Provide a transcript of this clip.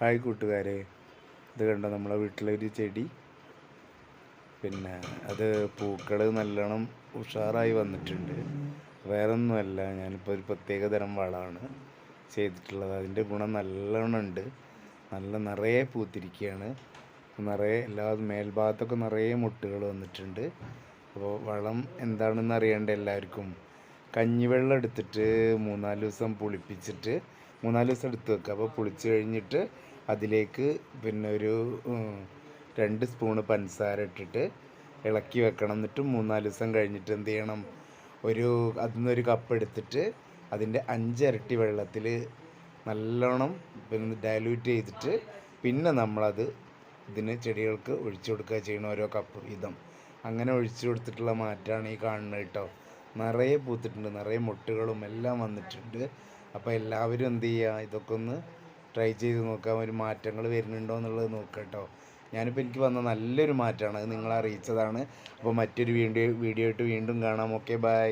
Hi കൂട്ടുകാരെ, ഇത് കണ്ടോ നമ്മളെ വീട്ടിലൊരു ചെടി. പിന്നെ അത് പൂക്കൾ നല്ലോണം ഉഷാറായി വന്നിട്ടുണ്ട്. വേറൊന്നുമല്ല, ഞാനിപ്പോൾ ഒരു പ്രത്യേക തരം വളമാണ് ചെയ്തിട്ടുള്ളത്. അതിൻ്റെ ഗുണം നല്ലോണം ഉണ്ട്. നിറയെ പൂത്തിരിക്കുകയാണ്. നിറയെ എല്ലാ മേൽഭാഗത്തൊക്കെ നിറയെ മുട്ടുകൾ വന്നിട്ടുണ്ട്. അപ്പോൾ വളം എന്താണെന്ന് അറിയേണ്ട എല്ലാവർക്കും കഞ്ഞിവെള്ളം എടുത്തിട്ട് 3-4 ദിവസം പുളിപ്പിച്ചിട്ട് 3-4 ദിവസം എടുത്ത് വെക്കുക. അപ്പോൾ പുളിച്ച് കഴിഞ്ഞിട്ട് അതിലേക്ക് പിന്നെ ഒരു 2 സ്പൂണ് പഞ്ചസാര ഇട്ടിട്ട് ഇളക്കി വെക്കണം. എന്നിട്ട് 3-4 ദിവസം കഴിഞ്ഞിട്ട് എന്ത് ചെയ്യണം, അതിൽ നിന്നൊരു കപ്പ് എടുത്തിട്ട് അതിൻ്റെ 5 ഇരട്ടി വെള്ളത്തിൽ നല്ലോണം പിന്നെ ഡയലൂറ്റ് ചെയ്തിട്ട് പിന്നെ നമ്മളത് ചെടികൾക്ക് ഒഴിച്ചു കൊടുക്കുക ചെയ്യണം, ഓരോ കപ്പ് വീതം. അങ്ങനെ ഒഴിച്ചു കൊടുത്തിട്ടുള്ള മാറ്റമാണ് ഈ കാണുന്നത് കേട്ടോ. നിറയെ പൂത്തിട്ടുണ്ട്, നിറയെ മുട്ടുകളും എല്ലാം വന്നിട്ടുണ്ട്. അപ്പോൾ എല്ലാവരും എന്ത് ചെയ്യുക, ഇതൊക്കെ ഒന്ന് ട്രൈ ചെയ്ത് നോക്കാം, ഒരു മാറ്റങ്ങൾ വരുന്നുണ്ടോ എന്നുള്ളത് നോക്കാം കേട്ടോ. ഞാനിപ്പോൾ എനിക്ക് വന്ന നല്ലൊരു മാറ്റമാണ്, അത് നിങ്ങളെ അറിയിച്ചതാണ്. അപ്പോൾ മറ്റൊരു വീഡിയോ ആയിട്ട് വീണ്ടും കാണാം. Okay, by.